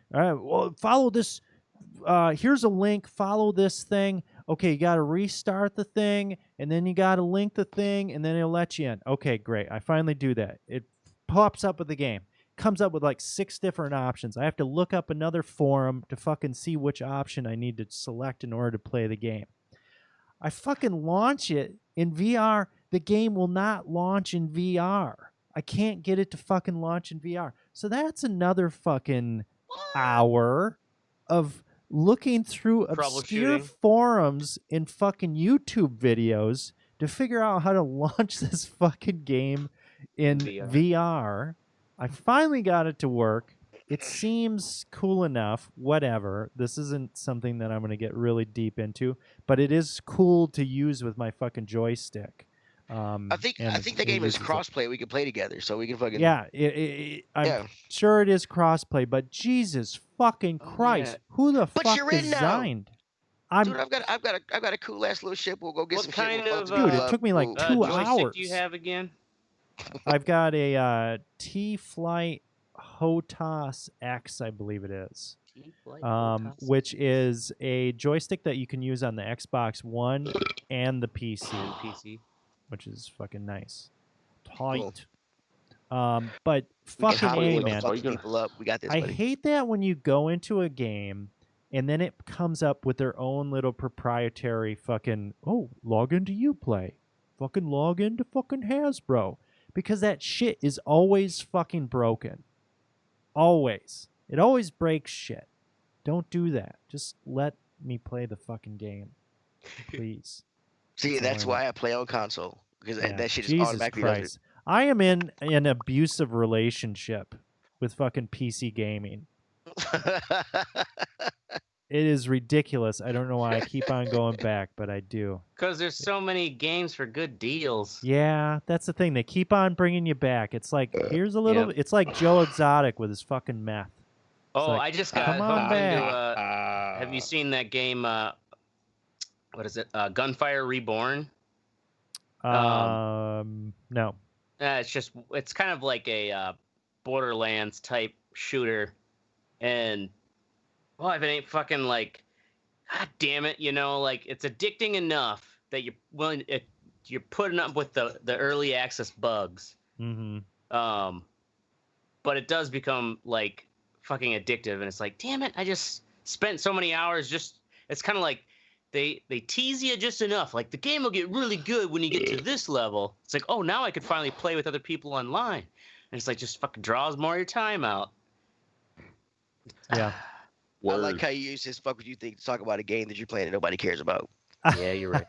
well, follow this. Here's a link. Follow this thing. Okay, you got to restart the thing, and then you got to link the thing, and then it'll let you in. Okay, great. I finally do that. It pops up with the game. comes up with like 6 different options. I have to look up another forum to fucking see which option I need to select in order to play the game. I fucking launch it in VR. The game will not launch in VR. I can't get it to fucking launch in VR. So that's another fucking hour of looking through obscure forums and fucking YouTube videos to figure out how to launch this fucking game in VR. I finally got it to work. It seems cool enough. Whatever. This isn't something that I'm going to get really deep into, but it is cool to use with my fucking joystick. I think the game is crossplay. We can play together, so we can fucking I'm sure it is crossplay, but Jesus fucking Christ, who the fuck designed? Dude, I've got a cool ass little ship. We'll go get some kind shit. of Dude, it took me like 2 hours. Do you have again? I've got a T-Flight HOTAS X, I believe it is, which is a joystick that you can use on the Xbox One and the PC. Which is fucking nice. Tight. Cool. But fucking A, man. We got this, I hate that when you go into a game and then it comes up with their own little proprietary fucking, log into Uplay. Fucking log into fucking Hasbro. Because that shit is always fucking broken. Always. It always breaks shit. Don't do that. Just let me play the fucking game. Please. See, that's why I play on console, because that shit is automatically Christ. I am in an abusive relationship with fucking PC gaming. It is ridiculous. I don't know why I keep on going back, but I do. Because there's so many games for good deals. Yeah, that's the thing. They keep on bringing you back. It's like, here's a little... It's like Joe Exotic with his fucking meth. It's I just got hooked into... have you seen that game... what is it? Gunfire Reborn? No. It's kind of like a Borderlands type shooter. And, if it ain't fucking like, god damn it, like it's addicting enough that you're putting up with the early access bugs. Mm-hmm. But it does become like fucking addictive. And it's like, damn it, I just spent so many hours it's kind of like, They tease you just enough. Like, the game will get really good when you get to this level. It's like, now I could finally play with other people online. And it's like, just fucking draws more of your time out. Yeah. I like how you use this fuck what you think to talk about a game that you're playing that nobody cares about. Yeah, you're right.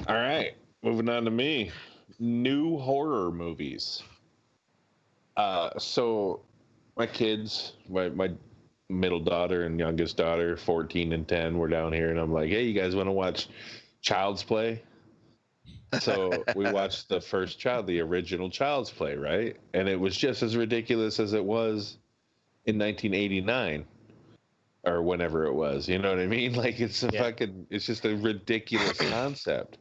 All right. Moving on to me. New horror movies. So my kids, my middle daughter and youngest daughter, 14 and 10, were down here, and I'm like, hey, you guys want to watch Child's Play? So we watched the original Child's Play, right? And it was just as ridiculous as it was in 1989 or whenever it was. You know what I mean? Like, it's it's just a ridiculous concept.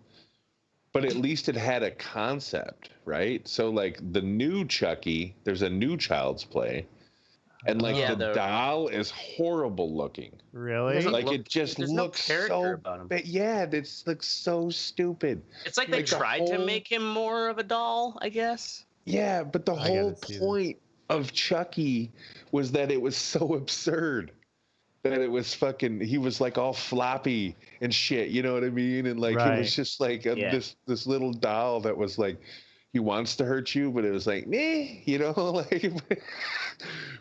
But at least it had a concept, right? So, like, the new Chuckie, there's a new Child's Play. And like the doll is horrible looking. Really? Like it just looks so bad. Yeah, it looks so stupid. It's like they tried to make him more of a doll, I guess. Yeah, but the whole point of Chuckie was that it was so absurd. That it was fucking, he was like all floppy and shit, you know what I mean? And like it was just like this little doll that was like, he wants to hurt you, but it was like, meh, you know, like.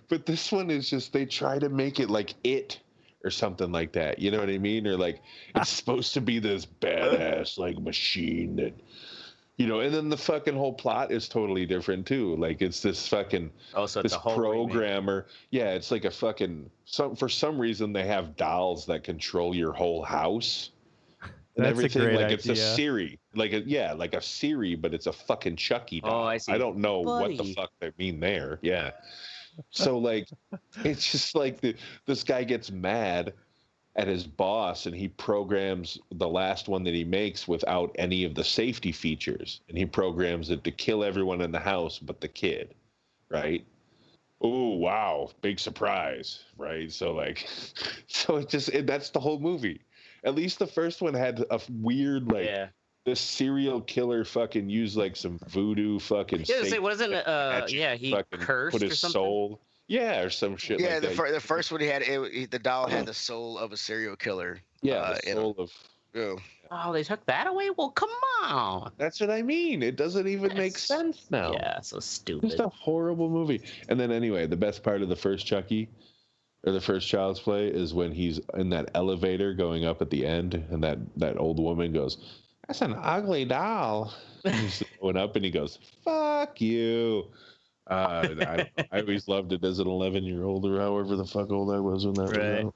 But this one is just, they try to make it like It or something like that, you know what I mean? Or like it's supposed to be this badass like machine that, you know. And then the fucking whole plot is totally different too. Like it's this fucking this programmer. Yeah, it's like a fucking for some reason they have dolls that control your whole house. And That's everything, a great like idea. it's a Siri, like a Siri, but it's a fucking Chuckie doll. Oh, I see. I don't know what the fuck they mean there. Yeah. So like, it's just like this guy gets mad at his boss and he programs the last one that he makes without any of the safety features, and he programs it to kill everyone in the house but the kid, right? Oh wow, big surprise, right? So like, that's the whole movie. At least the first one had a weird, like, this serial killer fucking used like some voodoo fucking. Yeah, say wasn't he cursed put his or something? soul. Yeah, or some shit like that. The first one he had, the doll had the soul of a serial killer. Yeah, the soul of. Oh, they took that away? Well, come on. That's what I mean. It doesn't even make sense now. Yeah, so stupid. Just a horrible movie. And then anyway, the best part of the first Chucky, or the first Child's Play, is when he's in that elevator going up at the end, and that old woman goes, "That's an ugly doll." And he's going up, and he goes, "Fuck you." I always loved it as an 11-year-old, or however the fuck old I was when that was out.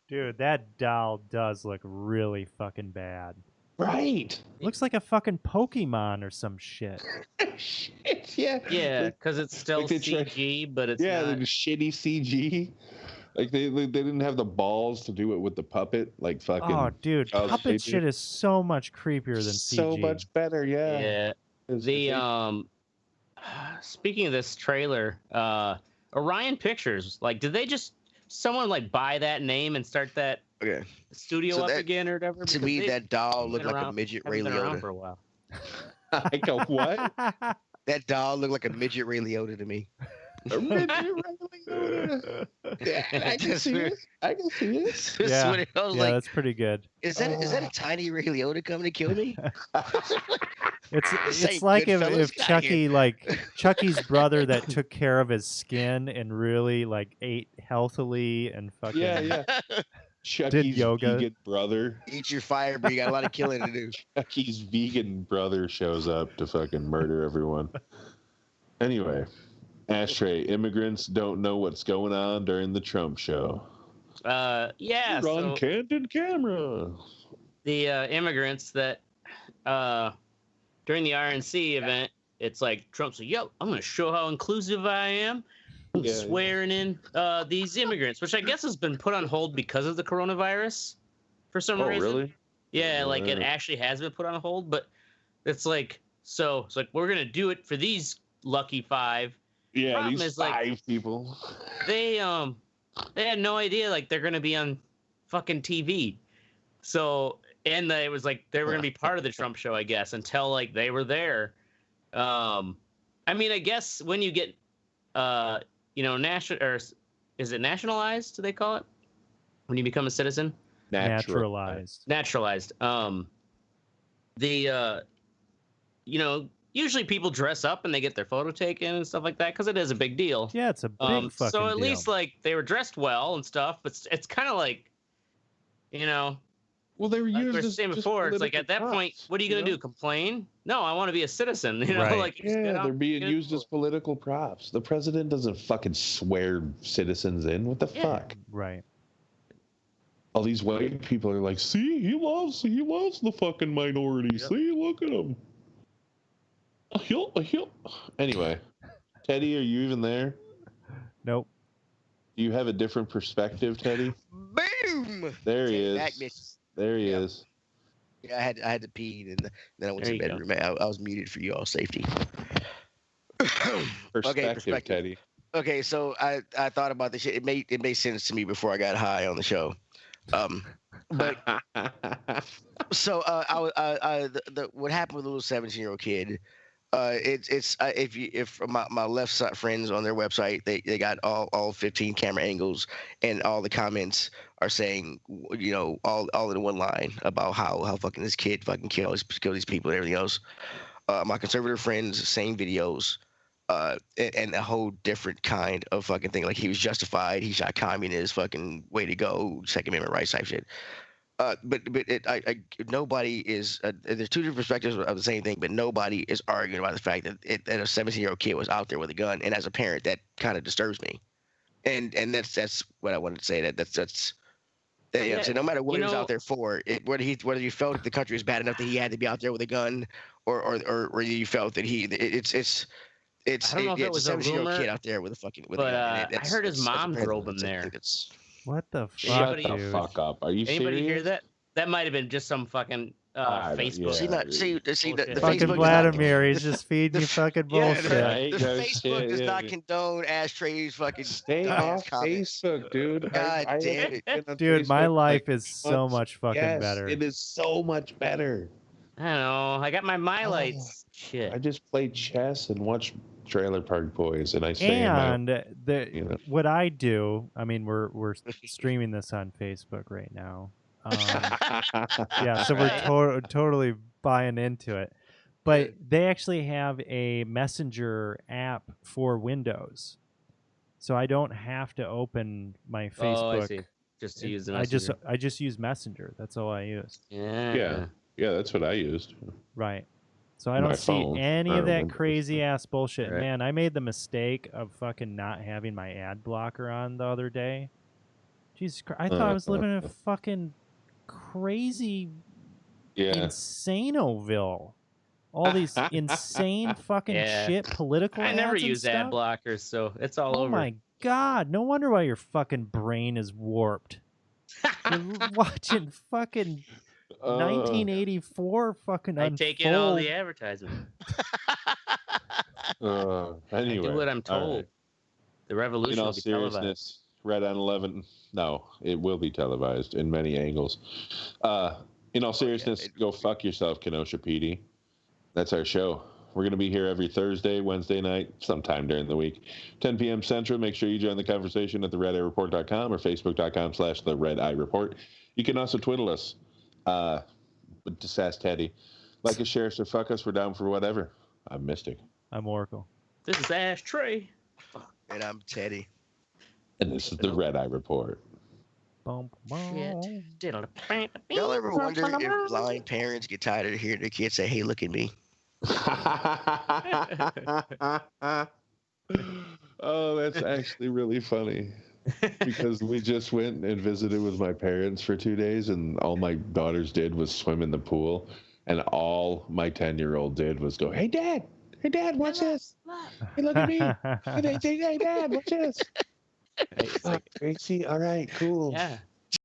Dude, that doll does look really fucking bad. Right. Looks like a fucking Pokemon or some shit. Shit, yeah. Yeah, because it's still CG, but it's not. The shitty CG. Like they didn't have the balls to do it with the puppet, like fucking. Oh, dude, puppet shit is so much creepier than CG. So much better, yeah. Yeah. Speaking of this trailer, Orion Pictures, like, did they just someone like buy that name and start that studio up again or whatever? To me, that doll looked like a midget Ray Liotta. For a while. Like a what? That doll looked like a midget Ray Liotta to me. A midget Ray Liotta. Yeah, I can see it. I can see it. Yeah, that's pretty good. Is that a tiny Ray Liotta coming to kill me? It's like if Chucky, like Chucky's brother that took care of his skin and really like ate healthily and fucking Chucky's did yoga. Vegan brother. Eat your fire, but you got a lot of killing to do. Chucky's vegan brother shows up to fucking murder everyone. Anyway, Ashtray, immigrants don't know what's going on during the Trump show. Yeah. You're on candid camera. The immigrants that during the RNC event, it's like Trump's like, "Yo, I'm gonna show how inclusive I am." Swearing in these immigrants, which I guess has been put on hold because of the coronavirus for some reason. Oh, really? Yeah, like it actually has been put on hold, but it's like it's like we're gonna do it for these lucky 5. Yeah, Problem these is, 5 people. They had no idea like they're gonna be on fucking TV. So it was like they were gonna be part of the Trump show, I guess, until like they were there. I mean, I guess when you get national, or is it nationalized? Do they call it when you become a citizen? Naturalized. Usually people dress up and they get their photo taken and stuff like that because it is a big deal. Yeah, it's a big fucking deal. So at least like they were dressed well and stuff, but it's kind of like, well, they were used. Like we were saying before, it's like at that point, what are you gonna do? Complain? No, I want to be a citizen. Right. They're being used as political props. The president doesn't fucking swear citizens in. What the fuck? Right. All these white people are like, see, he loves the fucking minority. Yep. See, look at him. Anyway, Teddy, are you even there? Nope. Do you have a different perspective, Teddy? Boom! There he is. There he is. Yeah, I had to pee, and then I went to the bedroom. I was muted for you all safety. Perspective, Teddy. Okay, so I thought about this shit. It made sense to me before I got high on the show. But so what happened with the little 17-year-old kid? If my left side friends on their website, they got all 15 camera angles, and all the comments are saying, all in one line about how fucking this kid fucking kill these people and everything else. My conservative friends, same videos, and a whole different kind of fucking thing. Like he was justified, he shot communist, fucking way to go, Second Amendment rights type shit. But nobody is. There's two different perspectives of the same thing, but nobody is arguing about the fact that a 17-year-old kid was out there with a gun, and as a parent, that kind of disturbs me. And that's what I wanted to say. So no matter what he was out there for, whether you felt that the country was bad enough that he had to be out there with a gun, or you felt that it's a 17-year-old kid out there with a gun. I heard his mom drove him there. What the fuck, Shut the fuck up. Are you Anybody serious? hear that? That might have been just some fucking Facebook. The fucking Facebook Vladimir, he's just feeding you fucking bullshit. The Facebook does not condone ashtrays fucking. Stay off Facebook, dude. God damn it. Dude, my Facebook life is so much fucking better. It is so much better. I don't know. I got my lights. Shit. I just play chess and watch Trailer Park Boys, and I stay in my. And what I do, I mean, we're streaming this on Facebook right now. Yeah, so we're totally buying into it. But they actually have a messenger app for Windows, so I don't have to open my Facebook. Oh, I see. Just to use the messenger. I just use Messenger. That's all I use. Yeah. Yeah, that's what I used. Right. So I don't see any of that crazy ass bullshit. Right. Man, I made the mistake of fucking not having my ad blocker on the other day. Jesus Christ, I thought I was living in a fucking crazy Insanoville. All these insane fucking shit, political I never ads and use ad stuff. blockers, so it's all over. Oh my God. No wonder why your fucking brain is warped. You're watching fucking 1984 fucking I unfold. take in all the advertisement. Anyway, I do what I'm told. right. The revolution In all will be televised. seriousness, Red on 11. No, it will be televised in many angles. In all seriousness, go fuck yourself, Kenosha PD. That's our show. We're going to be here every Thursday, Wednesday night, sometime during the week, 10 p.m. Central. Make sure you join the conversation at theredeyereport.com or facebook.com/theredeyereport. You can also twiddle us. Just ask Teddy. Like us, share us, or fuck us. We're down for whatever. I'm Mystic. I'm Oracle. This is Ashtray. And I'm Teddy. And this is the Red Eye Report. Boom, boom. Shit. Y'all ever wonder if blind parents get tired of hearing their kids say, "Hey, look at me"? Oh, that's actually really funny. Because we just went and visited with my parents for 2 days, and all my daughters did was swim in the pool, and all my 10-year-old did was go, "Hey, Dad, watch this. Hey, look at me. Hey, Dad, watch this." Gracie, all right, cool. Yeah.